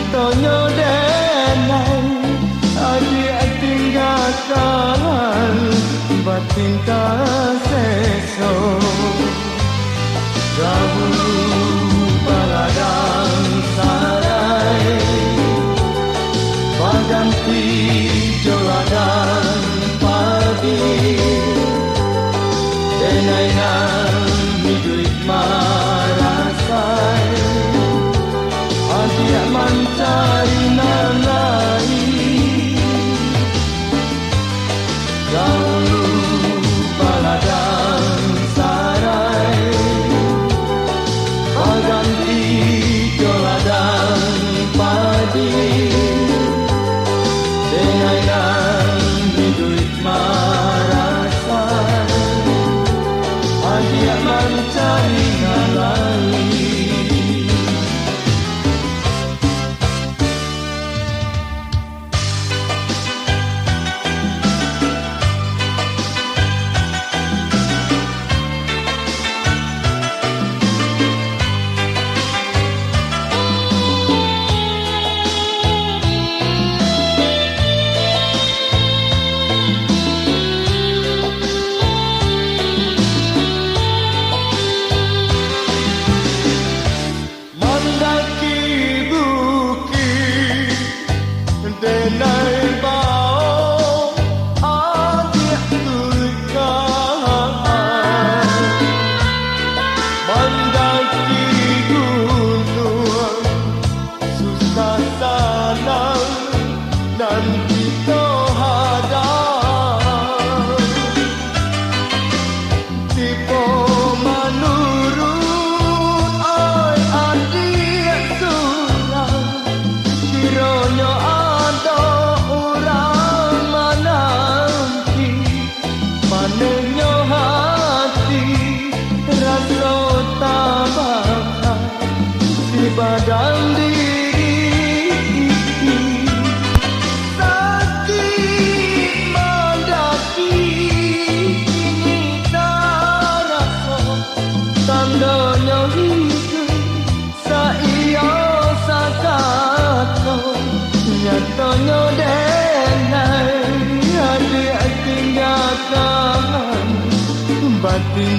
Tonyo denai adik tinggalkan batin seso dahulu baladang sarai paganti joladan padi denai nang hidup marasai adik mencari nanai dahulu baladang sarai paganti joladan padi denai nang hidup marasai adik mencari nanai. Denai bau adik tuikan mendaki gunung susah sanang dan kita hadang tipe menurut ai adik surang kiranya badan diri sakit mendaki kini tak rasa tandanya hidup saya sakato nyatanya denai adik tinggalkan batin